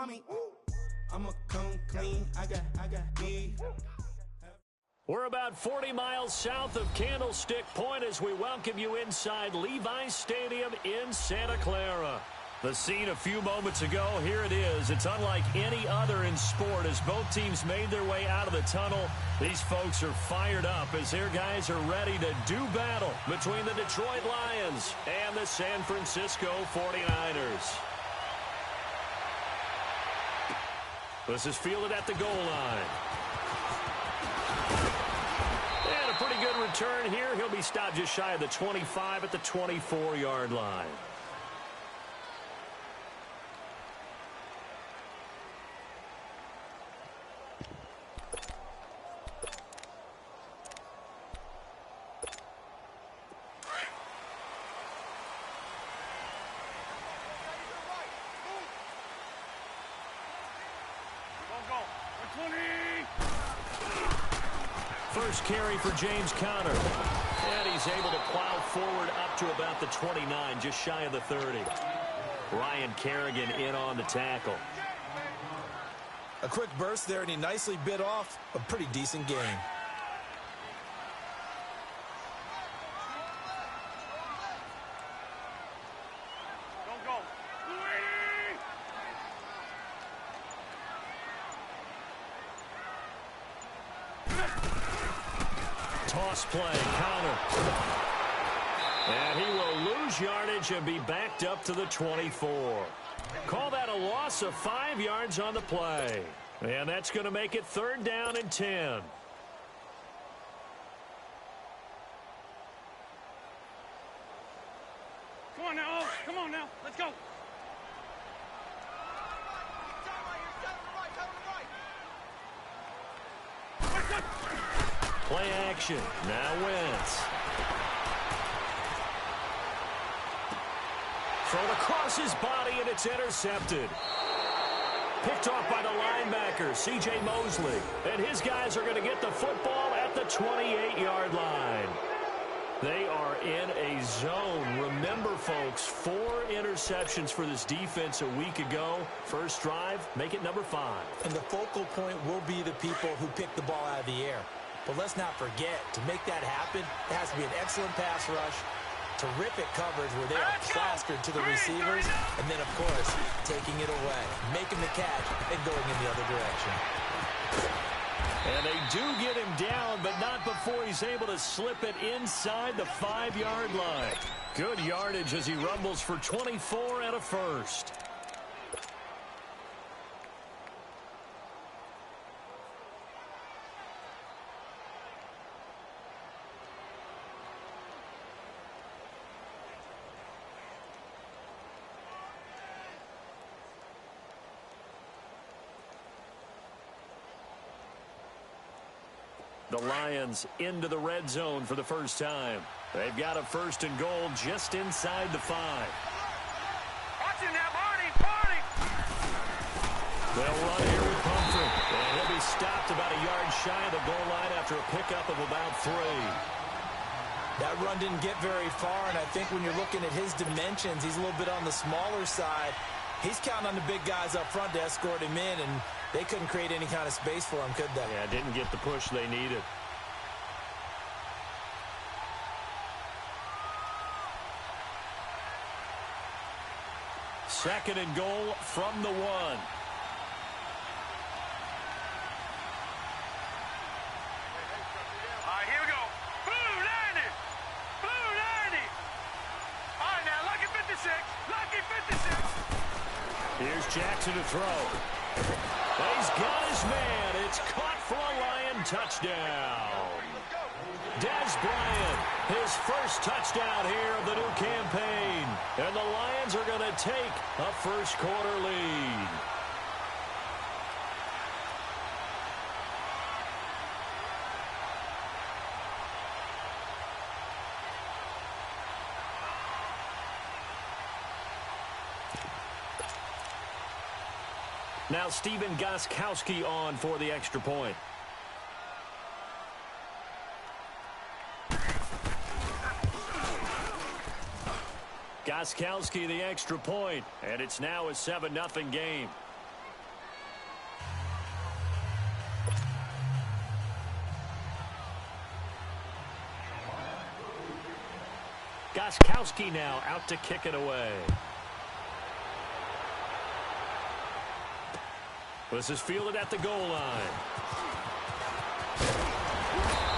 me. I'ma come clean. I got beef. We're about 40 miles south of Candlestick Point as we welcome you inside Levi's Stadium in Santa Clara. The scene a few moments ago, here it is. It's unlike any other in sport as both teams made their way out of the tunnel. These folks are fired up as their guys are ready to do battle between the Detroit Lions and the San Francisco 49ers. This is fielded at the goal line. And a pretty good return here. He'll be stopped just shy of the 25 at the 24-yard line. First carry for James Conner. And he's able to plow forward up to about the 29, just shy of the 30. Ryan Kerrigan in on the tackle. A quick burst there, and he nicely bit off a pretty decent gain. Toss play, Conner. And he will lose yardage and be backed up to the 24. Call that a loss of 5 yards on the play. And that's going to make it 3rd down and 10. Come on now, let's go. Play action. Now Wentz. Thrown across his body, and it's intercepted. Picked off by the linebacker, C.J. Mosley. And his guys are going to get the football at the 28-yard line. They are in a zone. Remember, folks, 4 interceptions for this defense a week ago. First drive, make it number 5. And the focal point will be the people who pick the ball out of the air. But let's not forget, to make that happen, it has to be an excellent pass rush, terrific coverage where they are plastered to the receivers, and then, of course, taking it away, making the catch, and going in the other direction. And they do get him down, but not before he's able to slip it inside the 5-yard line. Good yardage as he rumbles for 24 and a first. The Lions into the red zone for the first time. They've got a 1st and goal just inside the 5. Watch it now, Barney! They'll run here with Pumphrey. And he'll be stopped about a yard shy of the goal line after a pickup of about 3. That run didn't get very far, and I think when you're looking at his dimensions, he's a little bit on the smaller side. He's counting on the big guys up front to escort him in, and they couldn't create any kind of space for him, could they? Yeah, didn't get the push they needed. Second and goal from the 1. Here we go. Blue 90! Blue 90! All right, now, lucky 56. Lucky 56. Here's Jackson to throw. He's got his man. It's caught for a Lion touchdown. Dez Bryant, his first touchdown here of the new campaign. And the Lions are going to take a first-quarter lead. Now Stephen Gostkowski on for the extra point. Gostkowski the extra point, and it's now a 7-0 game. Gostkowski now out to kick it away. This is fielded at the goal line.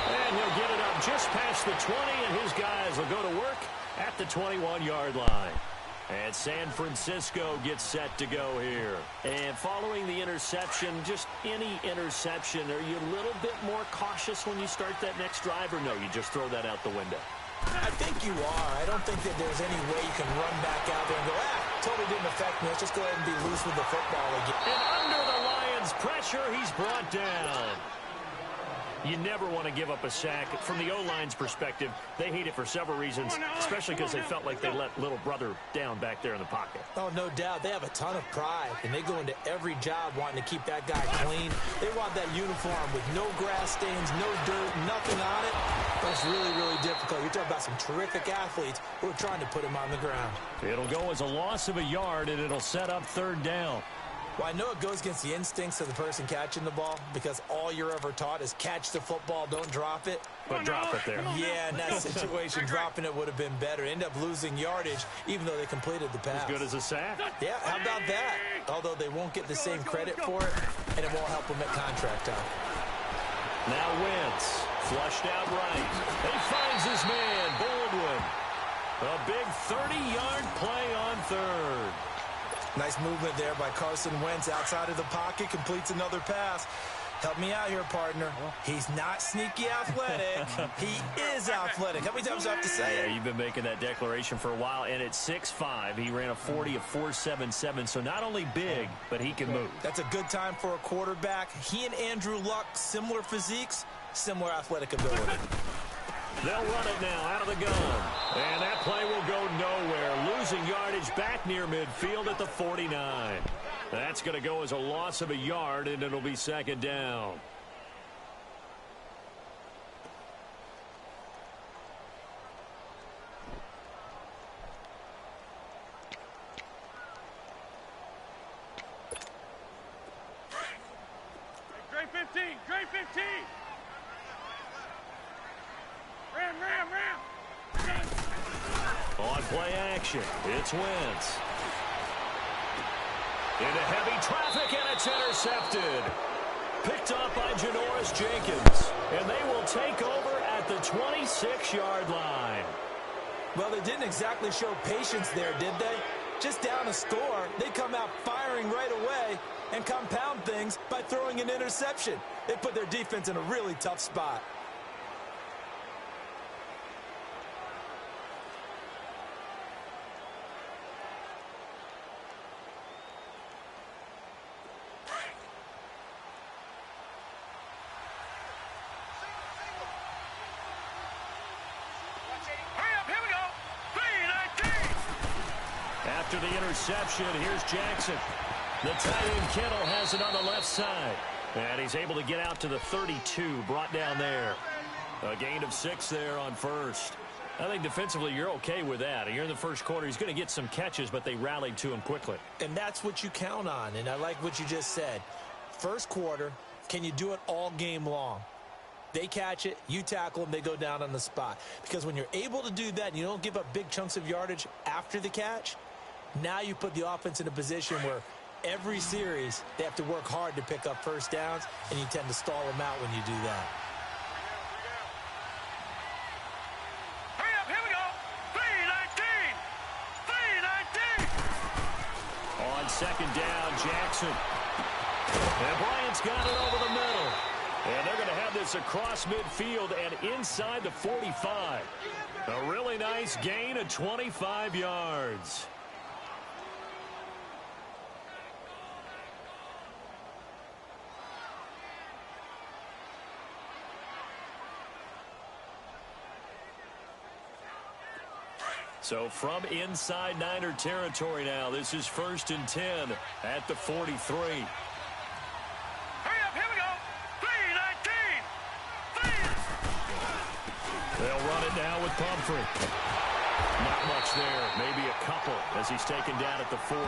And he'll get it up just past the 20, and his guys will go to work at the 21-yard line. And San Francisco gets set to go here. And following the interception, just any interception, are you a little bit more cautious when you start that next drive, or no, you just throw that out the window? I think you are. I don't think that there's any way you can run back out there and go, totally didn't affect me. Let's just go ahead and be loose with the football again. And under the Lions' pressure, he's brought down. You never want to give up a sack. From the O-line's perspective, they hate it for several reasons, especially because they felt like they let little brother down back there in the pocket. Oh, no doubt. They have a ton of pride, and they go into every job wanting to keep that guy clean. They want that uniform with no grass stains, no dirt, nothing on it. But it's really, really difficult. You're talking about some terrific athletes who are trying to put him on the ground. It'll go as a loss of a yard, and it'll set up third down. Well, I know it goes against the instincts of the person catching the ball because all you're ever taught is catch the football, don't drop it. But drop it there. Yeah, in that situation, dropping it would have been better. End up losing yardage, even though they completed the pass. As good as a sack. Yeah, how about that? Although they won't get the same credit for it, and it won't help them at contract time. Now Wentz, flushed out right. He finds his man, Baldwin. A big 30-yard play on third. Nice movement there by Carson Wentz outside of the pocket, completes another pass. Help me out here, partner. He's not sneaky athletic. He is athletic. How many times do I have to say it? Yeah, you've been making that declaration for a while, and at 6'5", he ran a 40 of 4.77, so not only big, but he can move. That's a good time for a quarterback. He and Andrew Luck, similar physiques, similar athletic ability. They'll run it now out of the gun. And that play will go nowhere. Losing yardage back near midfield at the 49. That's going to go as a loss of a yard, and it'll be second down. Grade 15, grade 15. Ram. On play action, it's Wentz. Into heavy traffic, and it's intercepted. Picked up by Janoris Jenkins. And they will take over at the 26-yard line. Well, they didn't exactly show patience there, did they? Just down a score, they come out firing right away and compound things by throwing an interception. They put their defense in a really tough spot. After the interception, here's Jackson. The tight end Kittle has it on the left side. And he's able to get out to the 32, brought down there. A gain of 6 there on first. I think defensively you're okay with that. You're in the first quarter. He's going to get some catches, but they rallied to him quickly. And that's what you count on, and I like what you just said. First quarter, can you do it all game long? They catch it, you tackle them, they go down on the spot. Because when you're able to do that and you don't give up big chunks of yardage after the catch, now you put the offense in a position where every series they have to work hard to pick up first downs, and you tend to stall them out when you do that. Hurry up, here we go. 3-19. On second down, Jackson. And Bryant's got it over the middle. And they're going to have this across midfield and inside the 45. A really nice gain of 25 yards. So from inside Niner territory now, this is 1st and 10 at the 43. Hurry up, here we go. 3-19. They'll run it now with Pumphrey. Not much there, maybe a couple as he's taken down at the 40.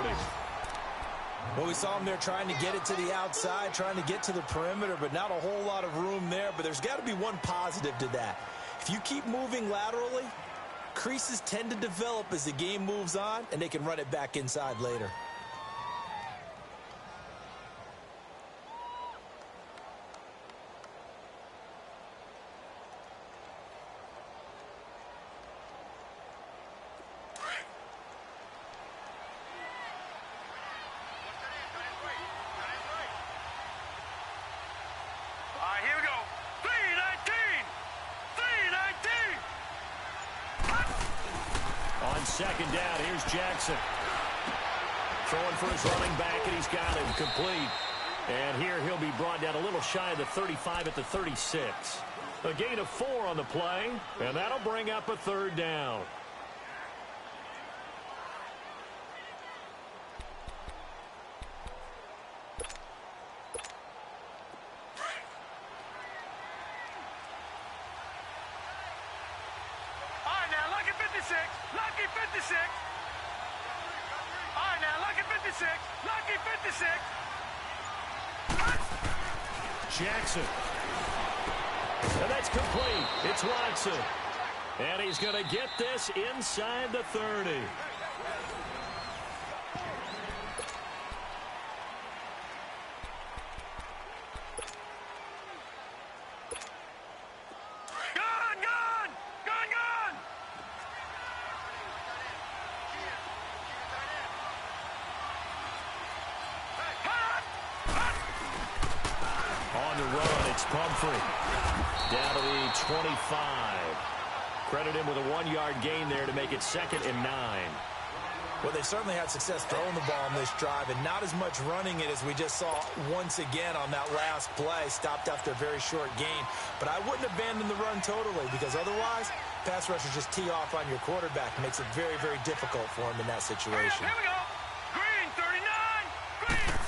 Well, we saw him there trying to get it to the outside, trying to get to the perimeter, but not a whole lot of room there. But there's got to be one positive to that. If you keep moving laterally, creases tend to develop as the game moves on, and they can run it back inside later. Here we go. 319! 319! On second down, here's Jackson. Throwing for his running back, and he's got him complete. And here he'll be brought down a little shy of the 35 at the 36. A gain of 4 on the play, and that'll bring up a third down. Lucky 56. All right, now, lucky 56. Lucky 56. Jackson. And that's complete. It's Watson. And he's going to get this inside the 30. Down to the 25. Credit him with a 1-yard gain there to make it 2nd and 9. Well, they certainly had success throwing the ball on this drive, and not as much running it as we just saw once again on that last play. Stopped after a very short gain. But I wouldn't abandon the run totally, because otherwise, pass rushers just tee off on your quarterback. It makes it very, very difficult for him in that situation. Here we go. Green, 39. Green.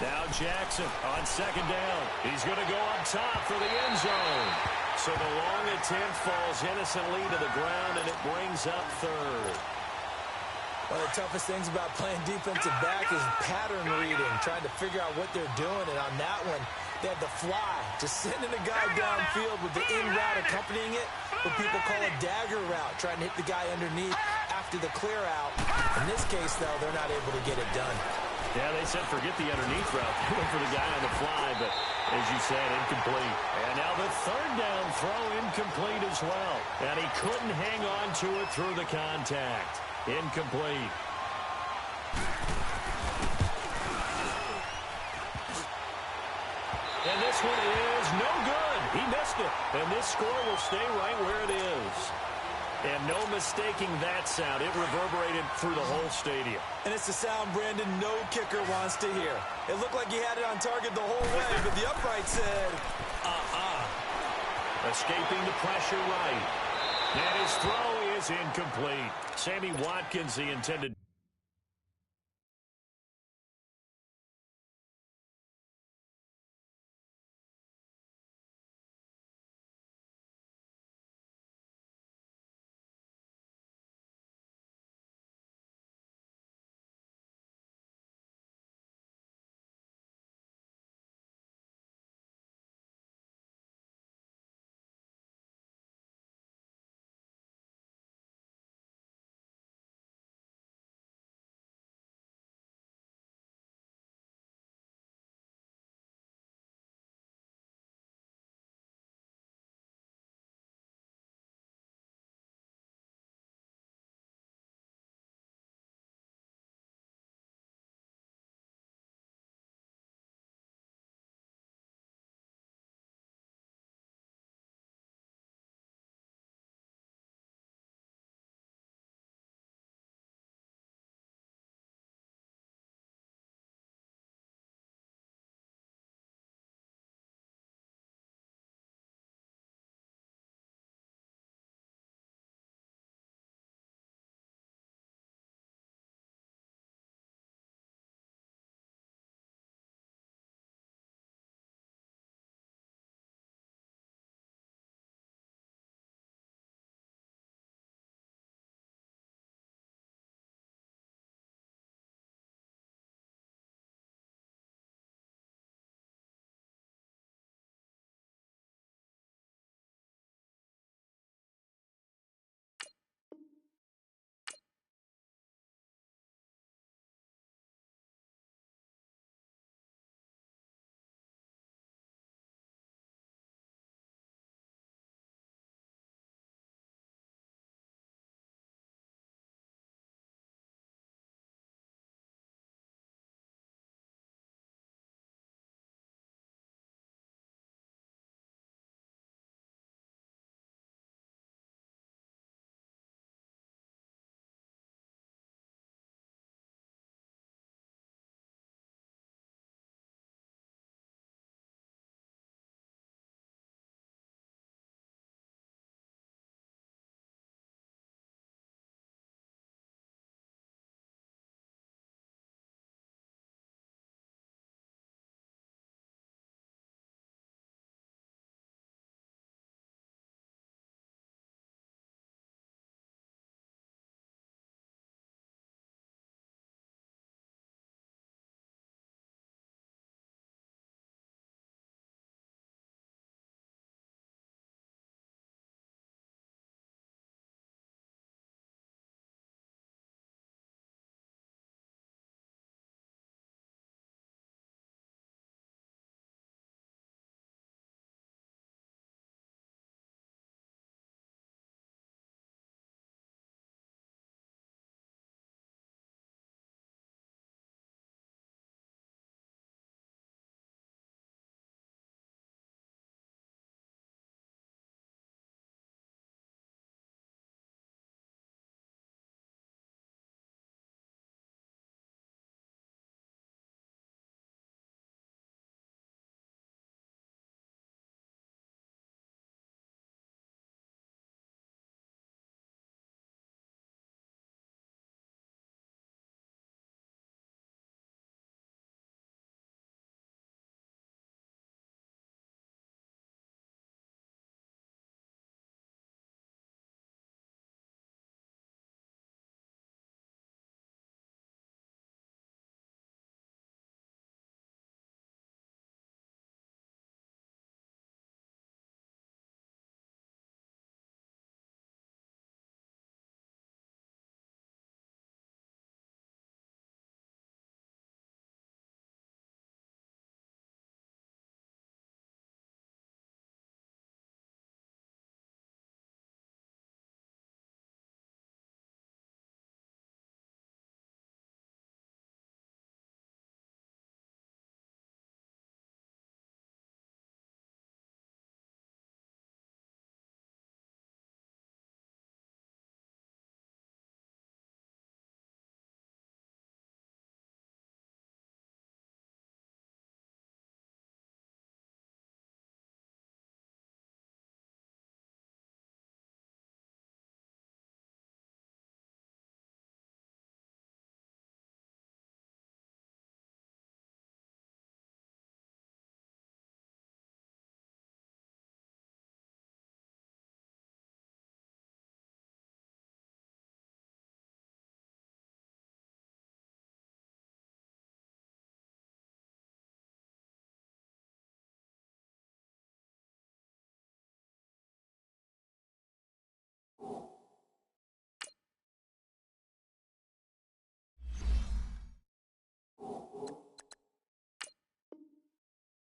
Now Jackson on second down. He's going to go up top for the end zone. So the long attempt falls innocently to the ground, and it brings up third. One of the toughest things about playing defensive back is pattern reading, trying to figure out what they're doing. And on that one, they had the fly, just sending a guy downfield with the in route accompanying it, what people call a dagger route, trying to hit the guy underneath after the clear out. In this case, though, they're not able to get it done. Yeah, they said forget the underneath route. They went for the guy on the fly, but as you said, incomplete. And now the third down throw incomplete as well. And he couldn't hang on to it through the contact. Incomplete. And this one is no good. He missed it. And this score will stay right where it is. And no mistaking that sound. It reverberated through the whole stadium. And it's the sound, Brandon, no kicker wants to hear. It looked like he had it on target the whole way, but the upright said, Escaping the pressure right. And his throw is incomplete. Sammy Watkins, the intended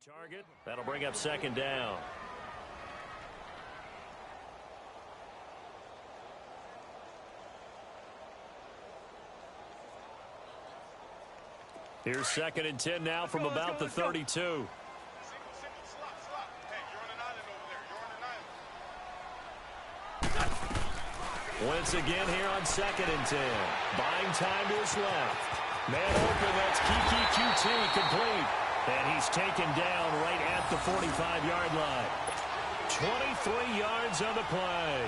Target. That'll bring up second down. Here's 2nd and 10 now from about the 32. Wentz again here on 2nd and 10. Buying time to his left. Man open, that's Kiki QT complete. And he's taken down right at the 45-yard line. 23 yards on the play.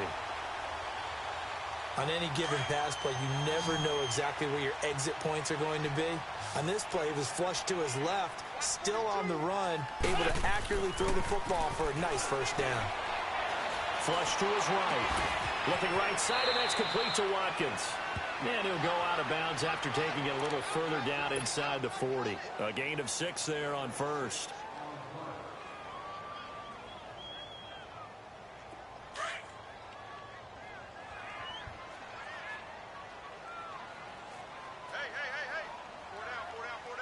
On any given pass play, you never know exactly where your exit points are going to be. On this play, he was flushed to his left, still on the run, able to accurately throw the football for a nice first down. Flush to his right. Looking right side, and that's complete to Watkins. And he'll go out of bounds after taking it a little further down inside the 40. A gain of 6 there on first. Hey. 4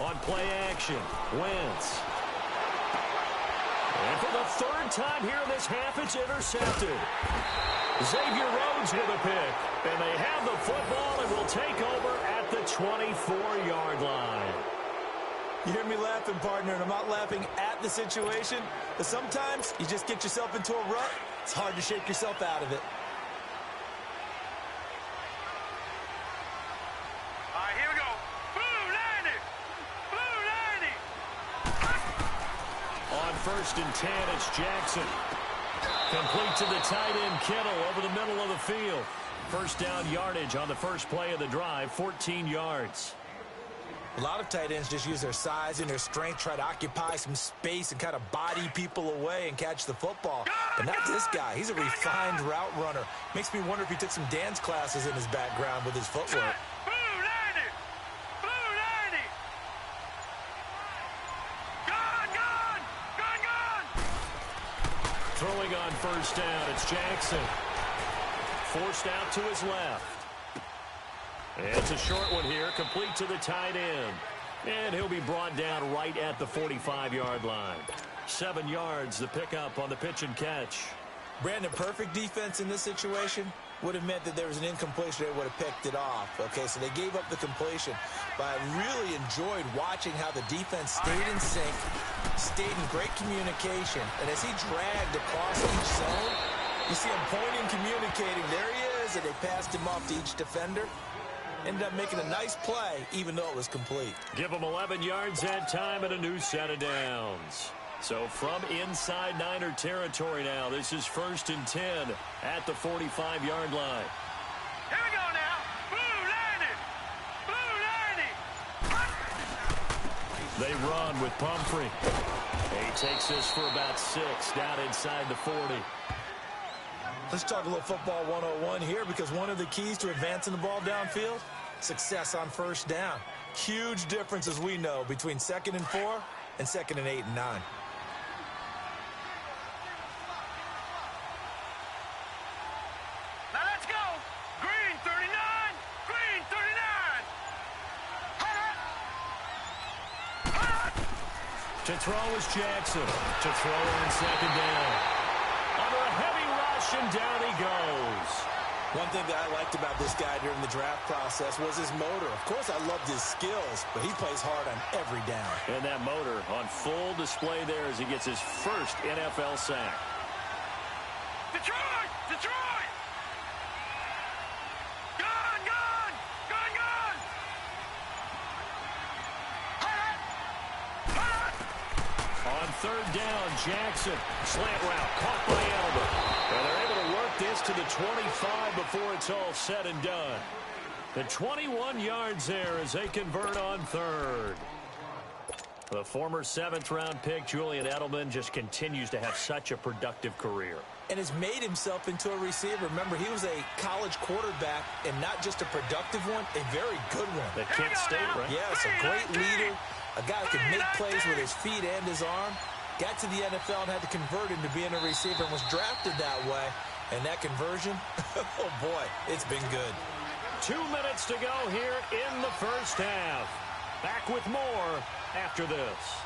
down. On play action, Wentz. And for the 3rd time here in this half, it's intercepted. Xavier Rhodes with a pick. And they have the football and will take over at the 24-yard line. You hear me laughing, partner, and I'm not laughing at the situation, but sometimes you just get yourself into a rut. It's hard to shake yourself out of it. All right, here we go. Blue 90. Blue 90. On 1st and 10, it's Jackson. Complete to the tight end, Kittle, over the middle of the field. First down yardage on the first play of the drive, 14 yards. A lot of tight ends just use their size and their strength, try to occupy some space and kind of body people away and catch the football. But not this guy. He's a refined route runner. Makes me wonder if he took some dance classes in his background with his footwork. Blue 90. Blue 90. Gone. Throwing on first down, it's Jackson. Forced out to his left. It's a short one here, complete to the tight end. And he'll be brought down right at the 45-yard line. 7 yards, the pickup on the pitch and catch. Brandon, perfect defense in this situation would have meant that there was an incompletion. They would have picked it off. Okay, so they gave up the completion. But I really enjoyed watching how the defense stayed in sync, stayed in great communication. And as he dragged across each zone, you see him pointing, communicating. There he is, and they passed him off to each defender. Ended up making a nice play, even though it was complete. Give him 11 yards that time and a new set of downs. So from inside Niner territory now, this is 1st and 10 at the 45-yard line. Here we go now. Blue 90. Blue 90. They run with Pumphrey. He takes this for about 6 down inside the 40. Let's talk a little football 101 here, because one of the keys to advancing the ball downfield, success on first down. Huge difference, as we know, between 2nd and 4 and 2nd and 8 and 9. Now let's go. Green 39. Green 39. To throw is Jackson. To throw on 2nd down. Under a heavy rush, and down he goes. One thing that I liked about this guy during the draft process was his motor. Of course, I loved his skills, but he plays hard on every down. And that motor on full display there as he gets his first NFL sack. Detroit. Detroit. Gone. On 3rd down, Jackson. Slant route, caught by Elba. And they're able to work this to the 25 before it's all said and done. The 21 yards there as they convert on 3rd. The former 7th-round pick, Julian Edelman, just continues to have such a productive career. And has made himself into a receiver. Remember, he was a college quarterback, and not just a productive one, a very good one. At Kent State, right? Yes, a great leader, a guy that can make plays with his feet and his arm. Got to the NFL and had to convert into being a receiver and was drafted that way. And that conversion, oh boy, it's been good. 2 minutes to go here in the first half. Back with more after this.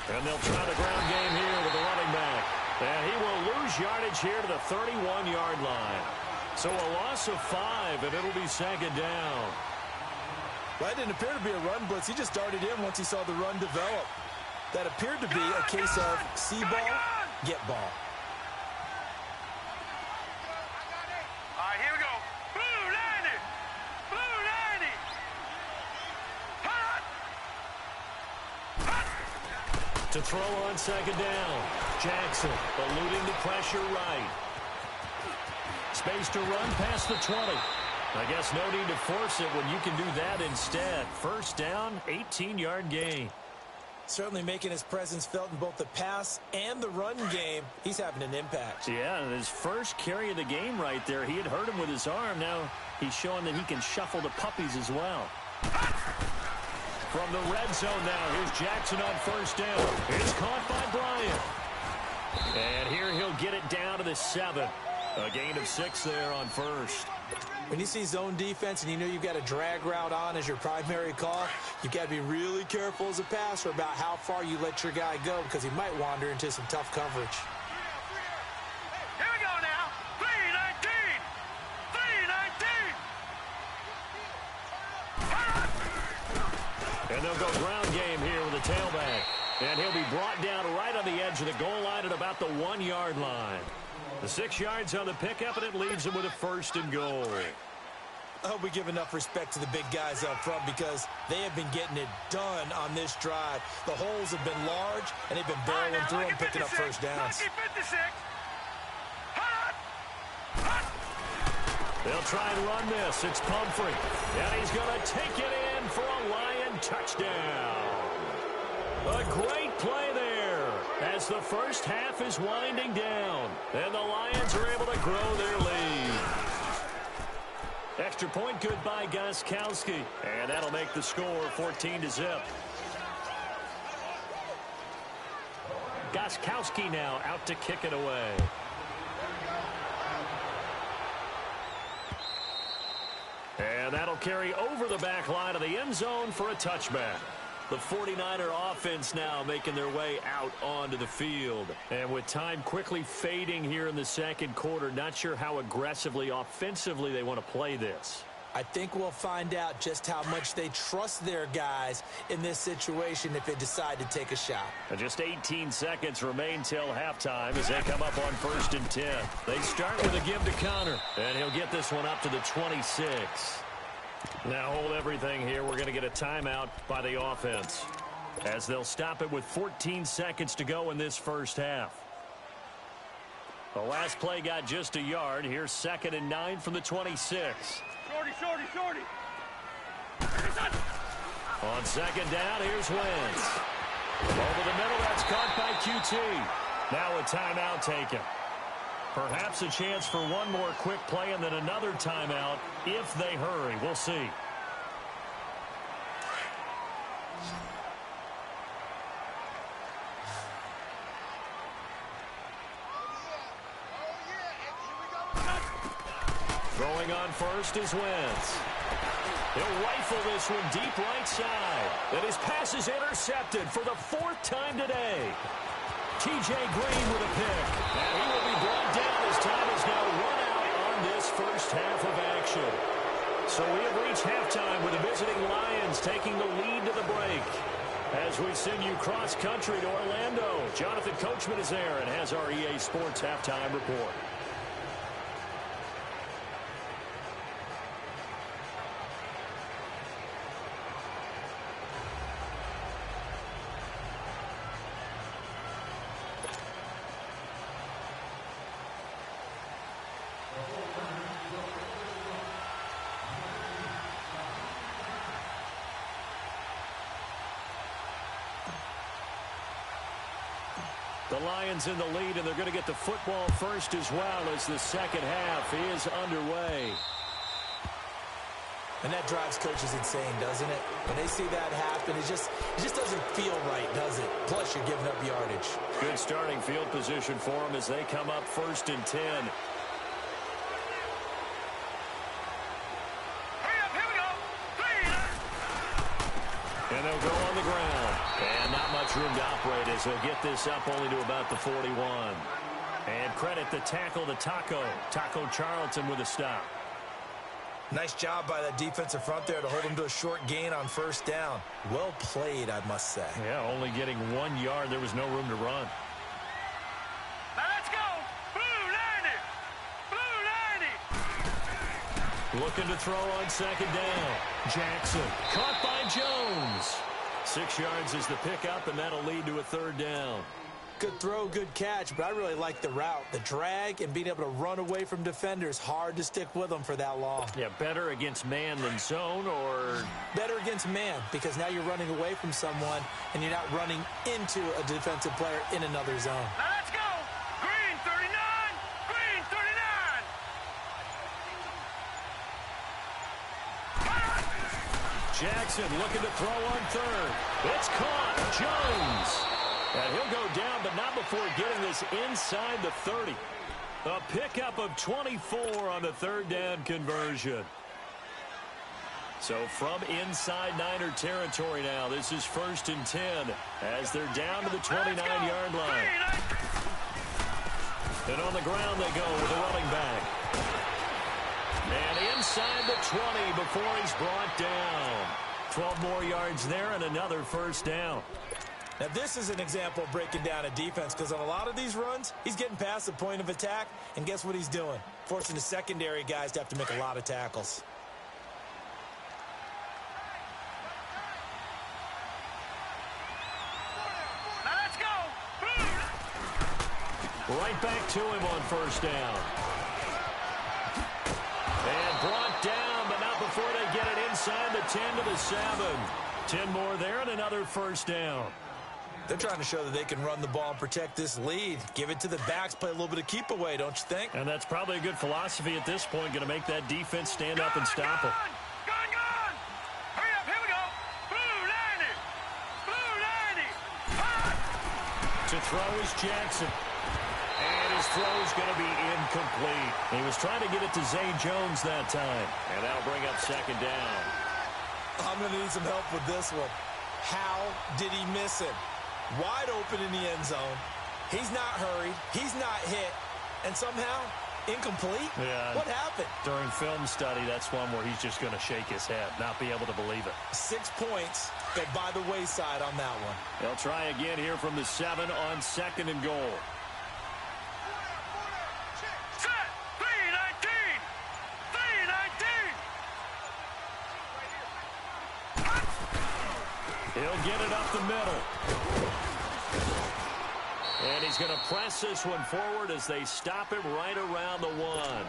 And they'll try the ground game here with the running back. And he will lose yardage here to the 31-yard line. So a loss of 5, and it'll be second down. Well, that didn't appear to be a run blitz. He just darted in once he saw the run develop. That appeared to be a case of see ball, get ball. All right, here we go. Blue 90. Blue 90. To throw on second down. Jackson eluding the pressure right. Space to run past the 20. I guess no need to force it when you can do that instead. First down, 18-yard gain. Certainly making his presence felt in both the pass and the run game. He's having an impact. Yeah, and his first carry of the game right there, he had hurt him with his arm. Now he's showing that he can shuffle the puppies as well. From the red zone now, here's Jackson on first down. It's caught by Bryant. And here he'll get it down to the 7. A gain of 6 there on first. When you see zone defense and you know you've got a drag route on as your primary call, you've got to be really careful as a passer about how far you let your guy go because he might wander into some tough coverage. Here we go now. 319. 319. And they'll go ground game here with the tailback. And he'll be brought down right on the edge of the goal line at about the 1-yard line. The 6 yards on the pickup, and it leaves him with a first and goal. I hope we give enough respect to the big guys up front because they have been getting it done on this drive. The holes have been large, and they've been barreling through them, picking up first downs. They'll try and run this. It's Pumphrey. And he's going to take it in for a Lion touchdown. A great play there as the first half is winding down. And the Lions are able to grow their lead. Extra point good by Gostkowski. And that'll make the score 14-0. Gostkowski now out to kick it away. And that'll carry over the back line of the end zone for a touchback. The 49er offense now making their way out onto the field. And with time quickly fading here in the second quarter, not sure how aggressively, offensively they want to play this. I think we'll find out just how much they trust their guys in this situation if they decide to take a shot. And just 18 seconds remain till halftime as they come up on 1st and 10. They start with a give to Connor, and he'll get this one up to the 26. Now hold everything here. We're going to get a timeout by the offense as they'll stop it with 14 seconds to go in this first half. The last play got just a yard. Here's 2nd and 9 from the 26. Shorty. On 2nd down, here's Wentz. Over the middle, that's caught by QT. Now a timeout taken. Perhaps a chance for one more quick play and then another timeout if they hurry. We'll see. Throwing on first is Wentz. He'll rifle this one deep right side. And his pass is intercepted for the 4th time today. T.J. Green with a pick. And he will be brought down as time is now run out on this first half of action. So we have reached halftime with the visiting Lions taking the lead to the break. As we send you cross country to Orlando, Jonathan Coachman is there and has our EA Sports halftime report. The Lions in the lead, and they're going to get the football first as well as the second half is underway. And that drives coaches insane, doesn't it? When they see that happen, it just doesn't feel right, does it? Plus, you're giving up yardage. Good starting field position for them as they come up 1st and 10. And they'll go on the ground. And not much room to operate as they'll get this up only to about the 41. And credit the tackle to Taco Charlton with a stop. Nice job by that defensive front there to hold him to a short gain on 1st down. Well played, I must say. Yeah, only getting 1 yard. There was no room to run. Now let's go. Blue 90. Blue 90. Looking to throw on 2nd down. Jackson caught by Jones. 6 yards is the pickup, and that'll lead to a 3rd down. Good throw, good catch, but I really like the route. The drag and being able to run away from defenders. Hard to stick with them for that long. Yeah, better against man than zone, or? Better against man, because now you're running away from someone and you're not running into a defensive player in another zone. Now let's go. Green 39. Green 39. Jackson looking to throw on 3rd. It's caught. Jones. And he'll go down, but not before getting this inside the 30. A pickup of 24 on the 3rd down conversion. So from inside Niner territory now, this is 1st and 10 as they're down to the 29-yard line. And on the ground they go with a running back. And inside the 20 before he's brought down. 12 more yards there and another 1st down. Now, this is an example of breaking down a defense, because on a lot of these runs, he's getting past the point of attack, and guess what he's doing? Forcing the secondary guys to have to make a lot of tackles. Now let's go. Right back to him on 1st down. And brought down, but not before they get it inside the 10 to the 7. 10 more there and another 1st down. They're trying to show that they can run the ball and protect this lead. Give it to the backs, play a little bit of keep away, don't you think? And that's probably a good philosophy at this point, going to make that defense stand up and stop them. Gone. Hurry up, here we go. Blue 90. Blue 90. To throw is Jackson. And his throw is going to be incomplete. He was trying to get it to Zay Jones that time. And that'll bring up 2nd down. I'm going to need some help with this one. How did he miss him? Wide open in the end zone. He's not hurried. He's not hit. And somehow, incomplete? Yeah. What happened? During film study, that's one where he's just going to shake his head, not be able to believe it. 6 points go by the wayside on that one. They'll try again here from the 7 on 2nd and goal. Set. 319. 319. He'll get it up the middle. And he's going to press this one forward as they stop him right around the 1.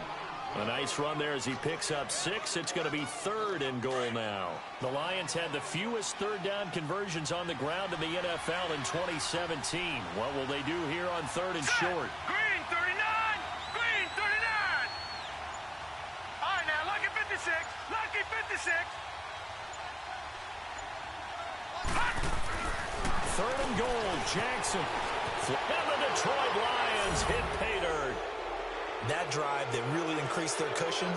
A nice run there as he picks up 6. It's going to be 3rd and goal now. The Lions had the fewest 3rd down conversions on the ground in the NFL in 2017. What will they do here on 3rd and short? Green 39. Green 39. All right, now, lucky 56. Lucky 56. 3rd and goal, Jackson. And the Detroit Lions hit pay dirt. That drive that really increased their cushion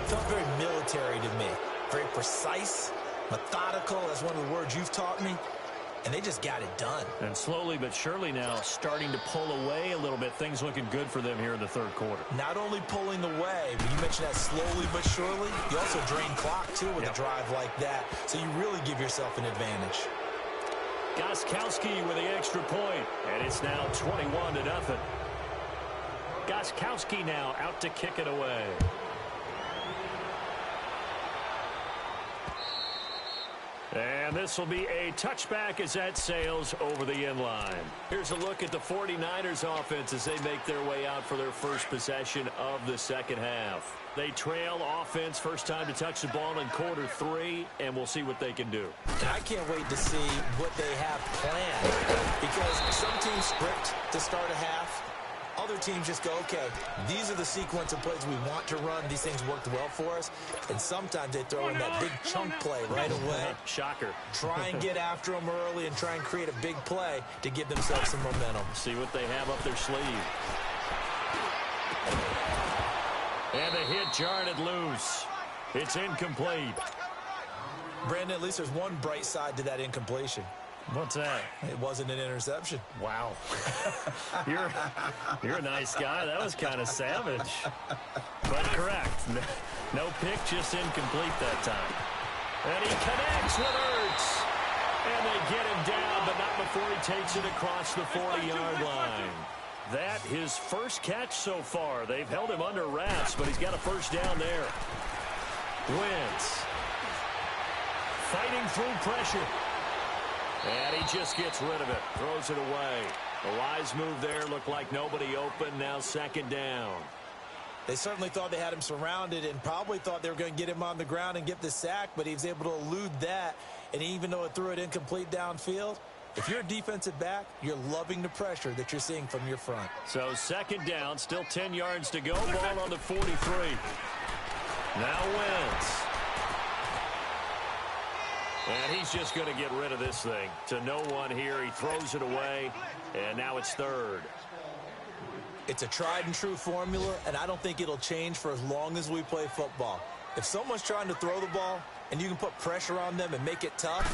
felt very military to me. Very precise, methodical, that's one of the words you've taught me. And they just got it done. And slowly but surely now starting to pull away a little bit. Things looking good for them here in the 3rd quarter. Not only pulling away, but you mentioned that slowly but surely. You also drain clock, too, with a drive like that. So you really give yourself an advantage. Gostkowski with the extra point, and it's now 21-0. Gostkowski now out to kick it away. And this will be a touchback as that sails over the end line. Here's a look at the 49ers offense as they make their way out for their first possession of the 2nd half. They trail offense, first time to touch the ball in quarter 3, and we'll see what they can do. I can't wait to see what they have planned, because some teams script to start a half. Other teams just go, okay, these are the sequence of plays we want to run. These things worked well for us. And sometimes they throw in that big chunk play right away. Shocker. Try and get after them early and try and create a big play to give themselves some momentum. See what they have up their sleeve. And the hit jarred it loose. It's incomplete. Brandon, at least there's one bright side to that incompletion. What's that? It wasn't an interception. Wow. You're a nice guy. That was kind of savage. But correct. No pick, just incomplete that time. And he connects with Ertz. And they get him down, but not before he takes it across the 40-yard line. That his first catch so far. They've held him under wraps, but he's got a first down there. Wentz fighting through pressure. And he just gets rid of it. Throws it away. The wise move there. Looked like nobody open. Now second down. They certainly thought they had him surrounded and probably thought they were going to get him on the ground and get the sack, but he was able to elude that. And even though it threw it incomplete downfield, if you're a defensive back, you're loving the pressure that you're seeing from your front. So second down, still 10 yards to go. Ball on the 43. Now Wentz. And he's just going to get rid of this thing. To no one here. He throws it away, and now it's third. It's a tried-and-true formula, and I don't think it'll change for as long as we play football. If someone's trying to throw the ball and you can put pressure on them and make it tough,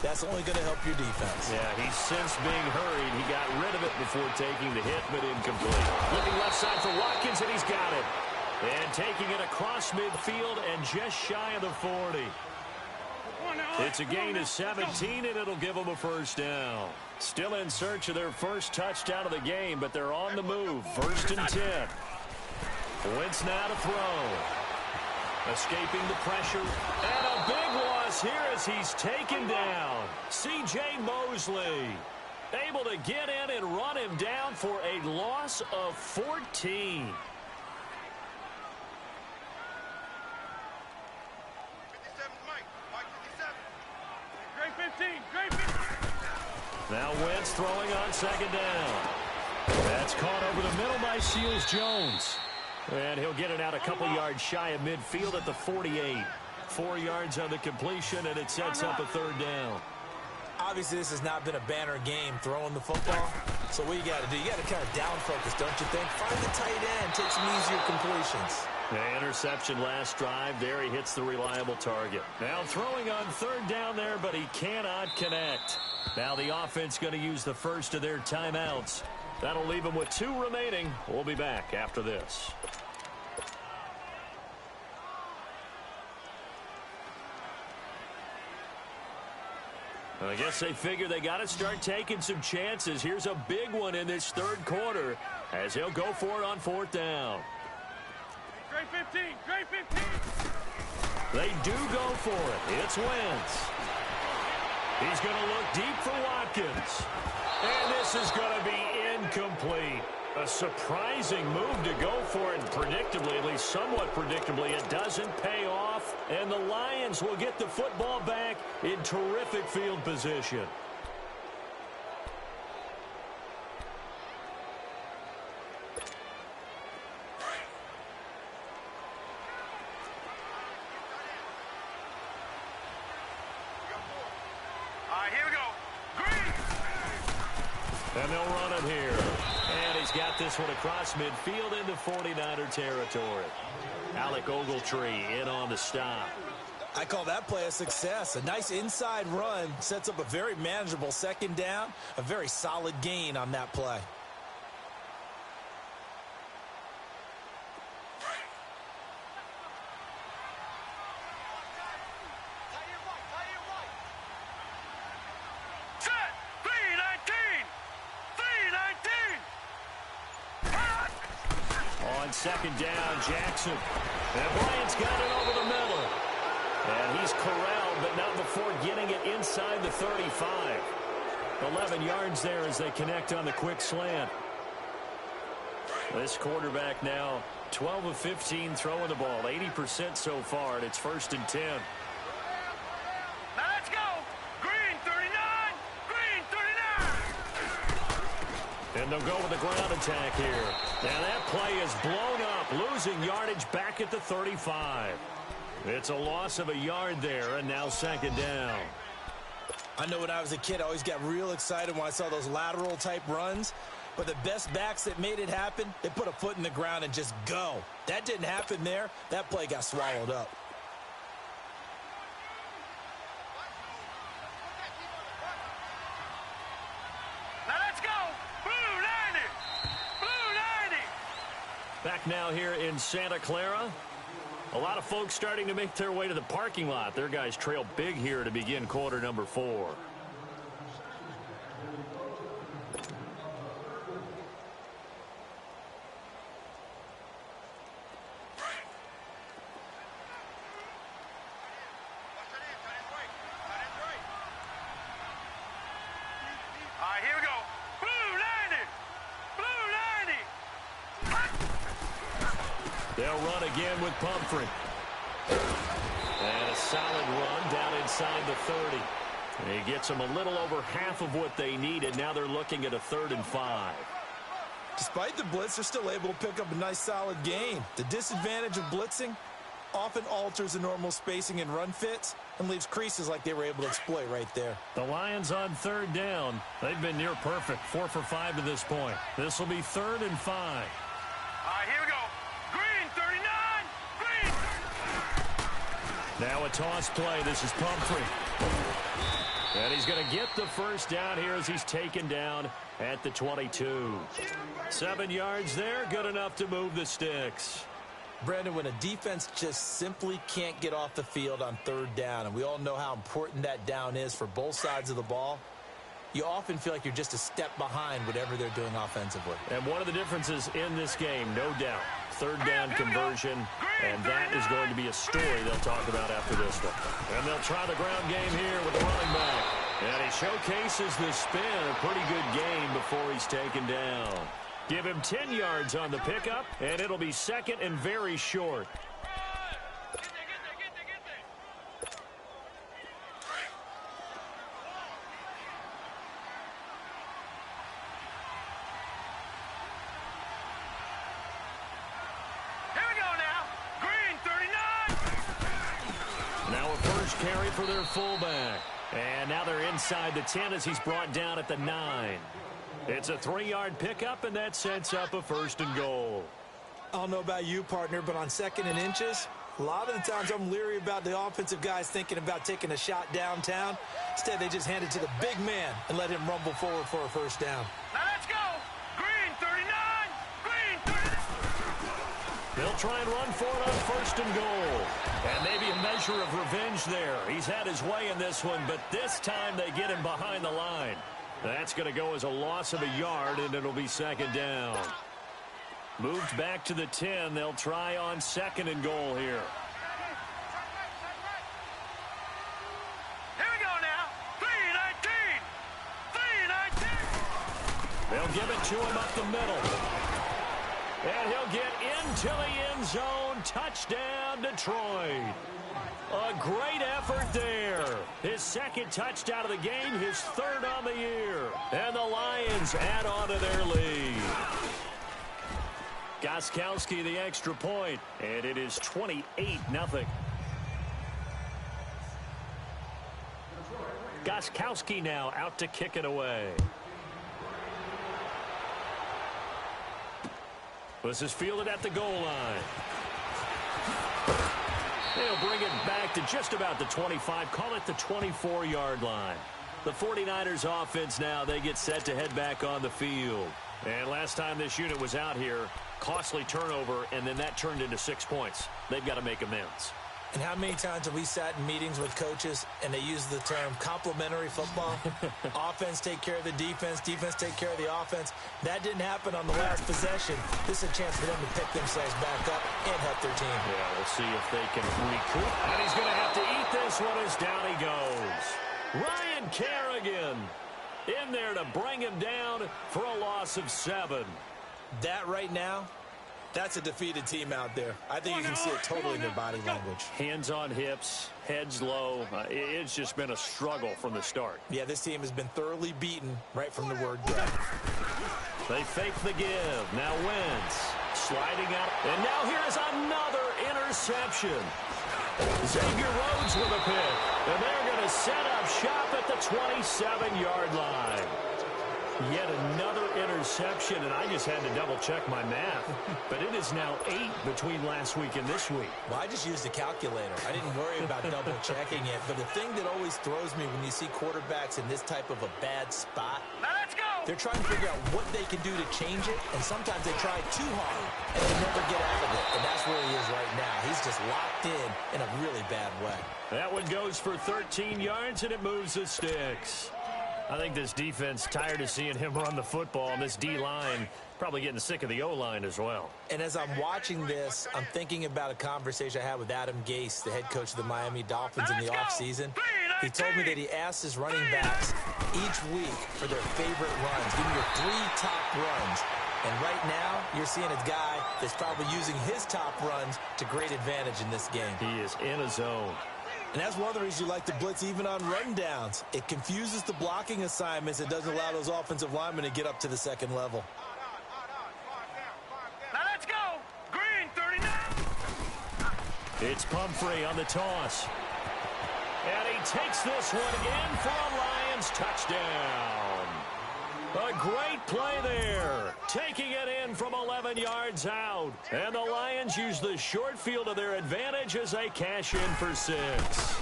that's only going to help your defense. Yeah, he's since being hurried. He got rid of it before taking the hit, but incomplete. Looking left side for Watkins, and he's got it. And taking it across midfield and just shy of the 40. It's a gain of 17, and it'll give them a first down. Still in search of their first touchdown of the game, but they're on the move. First and 10. Wentz now to throw. Escaping the pressure. And a big loss here as he's taken down. C.J. Mosley able to get in and run him down for a loss of 14. Now Wentz throwing on second down. That's caught over the middle by Seals-Jones. And he'll get it out a couple yards shy of midfield at the 48. 4 yards on the completion, and it sets up a third down. Obviously, this has not been a banner game throwing the football. So what you got to do, you got to kind of down focus, don't you think? Find the tight end, take some easier completions. The interception last drive. There he hits the reliable target. Now throwing on third down there, but he cannot connect. Now the offense going to use the first of their timeouts. That'll leave them with 2 remaining. We'll be back after this. I guess they figure they got to start taking some chances. Here's a big one in this third quarter as he'll go for it on fourth down. Great 15, great 15. They do go for it. It's Wentz. He's going to look deep for Watkins. And this is going to be incomplete. A surprising move to go for it. Predictably, at least somewhat predictably, it doesn't pay off. And the Lions will get the football back in terrific field position. Here we go. Green. And they'll run it here. And he's got this one across midfield into 49er territory. Alec Ogletree in on the stop. I call that play a success. A nice inside run sets up a very manageable second down. A very solid gain on that play. Second down, Jackson. And Bryant's got it over the middle. And he's corralled, but not before getting it inside the 35. 11 yards there as they connect on the quick slant. This quarterback now 12 of 15 throwing the ball. 80% so far, and it's first and 10. Now let's go. Green 39. Green 39. And they'll go with the ground attack here. And that play is blown up, losing yardage back at the 35. It's a loss of a yard there, and now second down. I know when I was a kid, I always got real excited when I saw those lateral-type runs. But the best backs that made it happen, they put a foot in the ground and just go. That didn't happen there. That play got swallowed up. Now let's go. Blue 90. Blue 90. Back now here in Santa Clara. A lot of folks starting to make their way to the parking lot. Their guys trail big here to begin quarter number 4. All right, here we go. Blue 90. Blue 90. They'll run again with Pumphrey. And a solid run down inside the 30. And he gets them a little over half of what they needed. Now they're looking at a 3rd and 5. Despite the blitz, they're still able to pick up a nice, solid gain. The disadvantage of blitzing often alters the normal spacing and run fits and leaves creases like they were able to exploit right there. The Lions on 3rd down. They've been near perfect, 4 for 5 to this point. This will be 3rd and 5. All right, here we go. Green 39. Green. Now a toss play. This is Pumphrey. And he's going to get the first down here as he's taken down at the 22. 7 yards there, good enough to move the sticks. Brandon, when a defense just simply can't get off the field on 3rd down, and we all know how important that down is for both sides of the ball, you often feel like you're just a step behind whatever they're doing offensively. And one of the differences in this game, no doubt, 3rd down conversion, and that is going to be a story they'll talk about after this one. And they'll try the ground game here with the running back. And he showcases the spin, a pretty good game before he's taken down. Give him 10 yards on the pickup, and it'll be 2nd and very short. Here we go now. Green 39. Now a first carry for their fullback. And now they're inside the 10 as he's brought down at the 9. It's a 3-yard pickup, and that sets up a 1st and goal. I don't know about you, partner, but on 2nd and inches, a lot of the times I'm leery about the offensive guys thinking about taking a shot downtown. Instead, they just hand it to the big man and let him rumble forward for a 1st down. Now let's go. Green 39. Green 39. They'll try and run for it on 1st and goal. And maybe a measure of revenge there. He's had his way in this one, but this time they get him behind the line. That's going to go as a loss of a yard, and it'll be 2nd down. Moved back to the 10. They'll try on 2nd and goal here. Here we go now. 319. 319. They'll give it to him up the middle. And he'll get into the end zone. Touchdown, Detroit. A great effort there. His 2nd touchdown of the game, his 3rd on the year. And the Lions add on to their lead. Gostkowski the extra point, and it is 28-0. Gostkowski now out to kick it away. This is fielded at the goal line. They'll bring it back to just about the 25, call it the 24-yard line. The 49ers offense now, they get set to head back on the field. And last time this unit was out here, costly turnover, and then that turned into 6 points. They've got to make amends. And how many times have we sat in meetings with coaches and they use the term complementary football? Offense take care of the defense, defense take care of the offense. That didn't happen on the last possession. This is a chance for them to pick themselves back up and help their team. Yeah, we'll see if they can recoup. And he's going to have to eat this one as down he goes. Ryan Kerrigan in there to bring him down for a loss of 7. That right now, that's a defeated team out there. I think you can see it totally in their body language. Hands on hips, heads low. It's just been a struggle from the start. Yeah, this team has been thoroughly beaten right from the word go. They fake the give. Now Wentz sliding out. And now here's another interception. Xavier Rhodes with a pick. And they're going to set up shop at the 27-yard line. Yet another interception, and I just had to double-check my math. But it is now 8 between last week and this week. Well, I just used a calculator. I didn't worry about double-checking it. But the thing that always throws me when you see quarterbacks in this type of a bad spot, Now let's go. they're trying to figure out what they can do to change it, and sometimes they try too hard, and they never get out of it. And that's where he is right now. He's just locked in a really bad way. That one goes for 13 yards, and it moves the sticks. I think this defense tired of seeing him run the football, and this D-line probably getting sick of the O-line as well. And as I'm watching this, I'm thinking about a conversation I had with Adam Gase, the head coach of the Miami Dolphins, in the offseason. He told me that he asked his running backs each week for their favorite runs. Give me your 3 top runs. And right now, you're seeing a guy that's probably using his top runs to great advantage in this game. He is in a zone. And that's one of the reasons you like to blitz even on rundowns. It confuses the blocking assignments. It doesn't allow those offensive linemen to get up to the second level. Now let's go. Green 39. It's Pumphrey on the toss. And he takes this one in for a Lions touchdown. A great play there. Taking it in from 11 yards out. And the Lions use the short field to their advantage as they cash in for 6.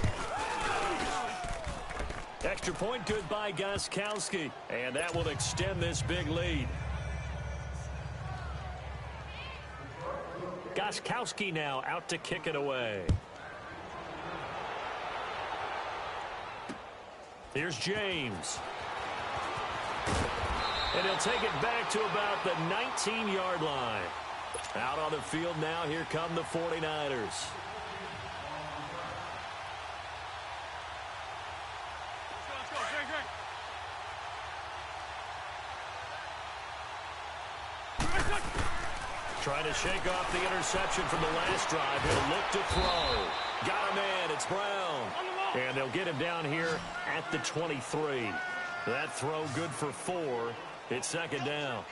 Extra point good by Gostkowski. And that will extend this big lead. Gostkowski now out to kick it away. Here's James. And he'll take it back to about the 19-yard line. Out on the field now, here come the 49ers. Let's go. Trying to shake off the interception from the last drive. He'll look to throw. Got him in. It's Brown. And they'll get him down here at the 23. That throw good for 4. It's second down.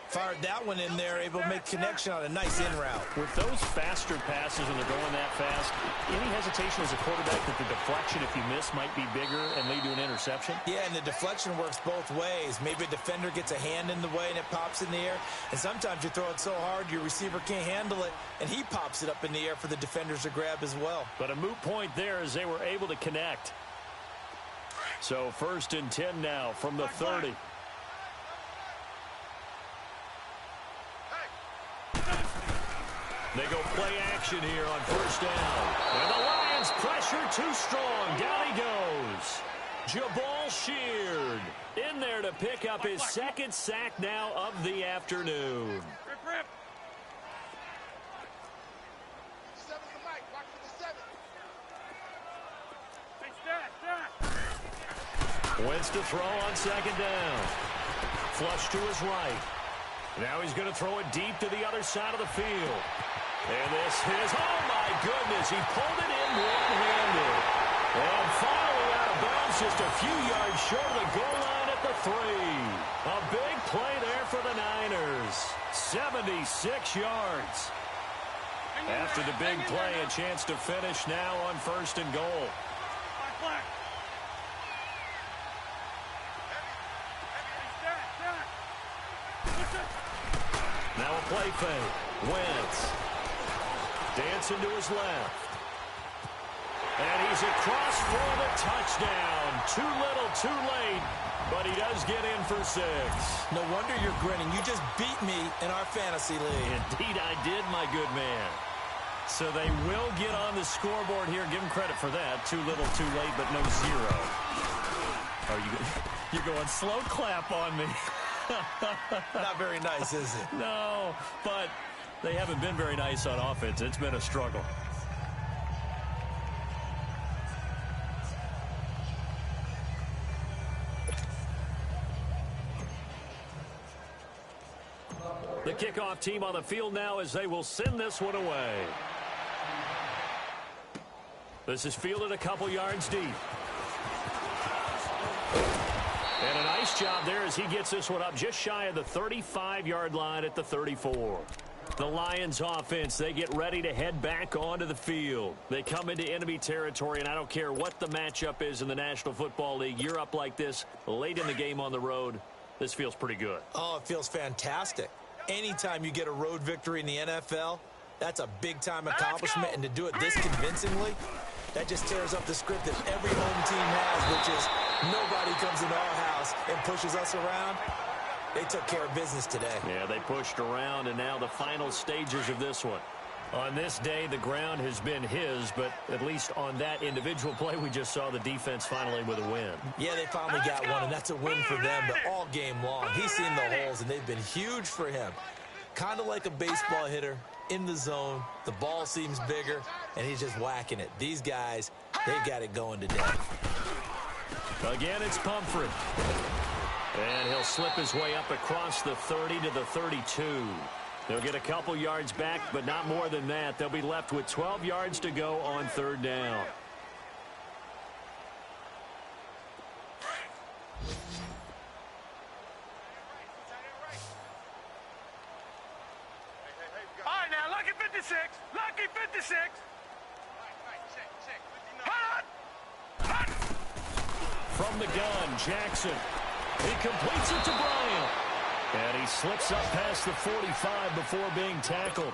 Fired that one in there, able to make connection on a nice in route. With those faster passes when they're going that fast, any hesitation as a quarterback that the deflection, if you miss, might be bigger and lead to an interception? Yeah, and the deflection works both ways. Maybe a defender gets a hand in the way and it pops in the air. And sometimes you throw it so hard your receiver can't handle it, and he pops it up in the air for the defenders to grab as well. But a moot point there as they were able to connect. So 1st and 10 now from the 30. They go play action here on 1st down. And the Lions pressure too strong. Down he goes. Jabal Sheard in there to pick up his 2nd sack now of the afternoon. Rip. Wentz to throw on 2nd down. Flush to his right. Now he's going to throw it deep to the other side of the field. And this is, oh my goodness, he pulled it in one-handed. And finally out of bounds just a few yards short of the goal line at the 3. A big play there for the Niners. 76 yards. After the big play, a chance to finish now on 1st and goal. Now a play fake. Wentz. Dancing to his left. And he's across for the touchdown. Too little, too late. But he does get in for 6. No wonder you're grinning. You just beat me in our fantasy league. Indeed I did, my good man. So they will get on the scoreboard here. Give him credit for that. Too little, too late, but no 0. Are you're going slow clap on me. Not very nice, is it? No, but they haven't been very nice on offense. It's been a struggle. The kickoff team on the field now as they will send this one away. This is fielded a couple yards deep. And a nice Nice job there as he gets this one up just shy of the 35-yard line at the 34. The Lions offense, they get ready to head back onto the field. They come into enemy territory, and I don't care what the matchup is in the National Football League. You're up like this late in the game on the road. This feels pretty good. Oh, it feels fantastic. Anytime you get a road victory in the NFL, that's a big-time accomplishment, and to do it this convincingly, that just tears up the script that every home team has, which is nobody comes into our house and pushes us around. They took care of business today. Yeah, they pushed around, and now the final stages of this one. On this day, the ground has been his, but at least on that individual play, we just saw the defense finally with a win. Yeah, they finally got one, and that's a win for them, but all game long. He's seen the holes, and they've been huge for him. Kind of like a baseball hitter in the zone. The ball seems bigger, and he's just whacking it. These guys, they've got it going today. Again, it's Pumphrey. And he'll slip his way up across the 30 to the 32. They'll get a couple yards back, but not more than that. They'll be left with 12 yards to go on third down. All right, now, lucky 56. Lucky 56. Hot! From the gun, Jackson. He completes it to Bryant. And he slips up past the 45 before being tackled.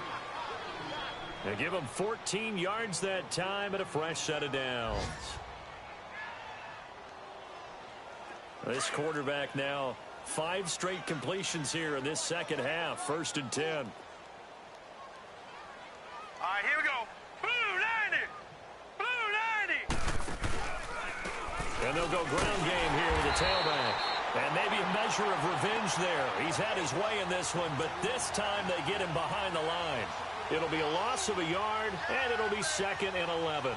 They give him 14 yards that time and a fresh set of downs. This quarterback now 5 straight completions here in this second half. 1st and 10. All right, here we go. Blue 90. Blue 90. And they'll go ground game here with a tailback. And maybe a measure of revenge there. He's had his way in this one, but this time they get him behind the line. It'll be a loss of a yard, and it'll be 2nd and 11.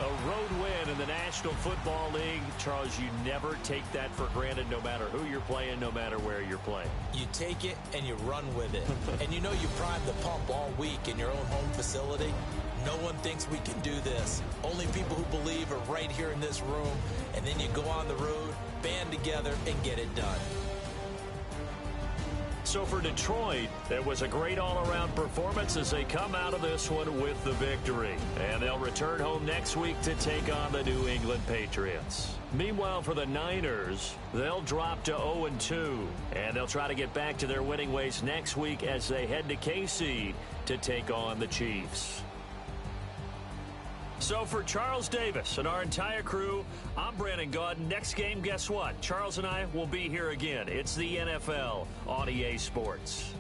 A road win in the National Football League. Charles, you never take that for granted no matter who you're playing, no matter where you're playing. You take it and you run with it. And you know you primed the pump all week in your own home facility. No one thinks we can do this. Only people who believe are right here in this room. And then you go on the road, band together, and get it done. So for Detroit, it was a great all-around performance as they come out of this one with the victory. And they'll return home next week to take on the New England Patriots. Meanwhile, for the Niners, they'll drop to 0-2. And they'll try to get back to their winning ways next week as they head to KC to take on the Chiefs. So for Charles Davis and our entire crew, I'm Brandon Gaudin. Next game, guess what? Charles and I will be here again. It's the NFL on EA Sports.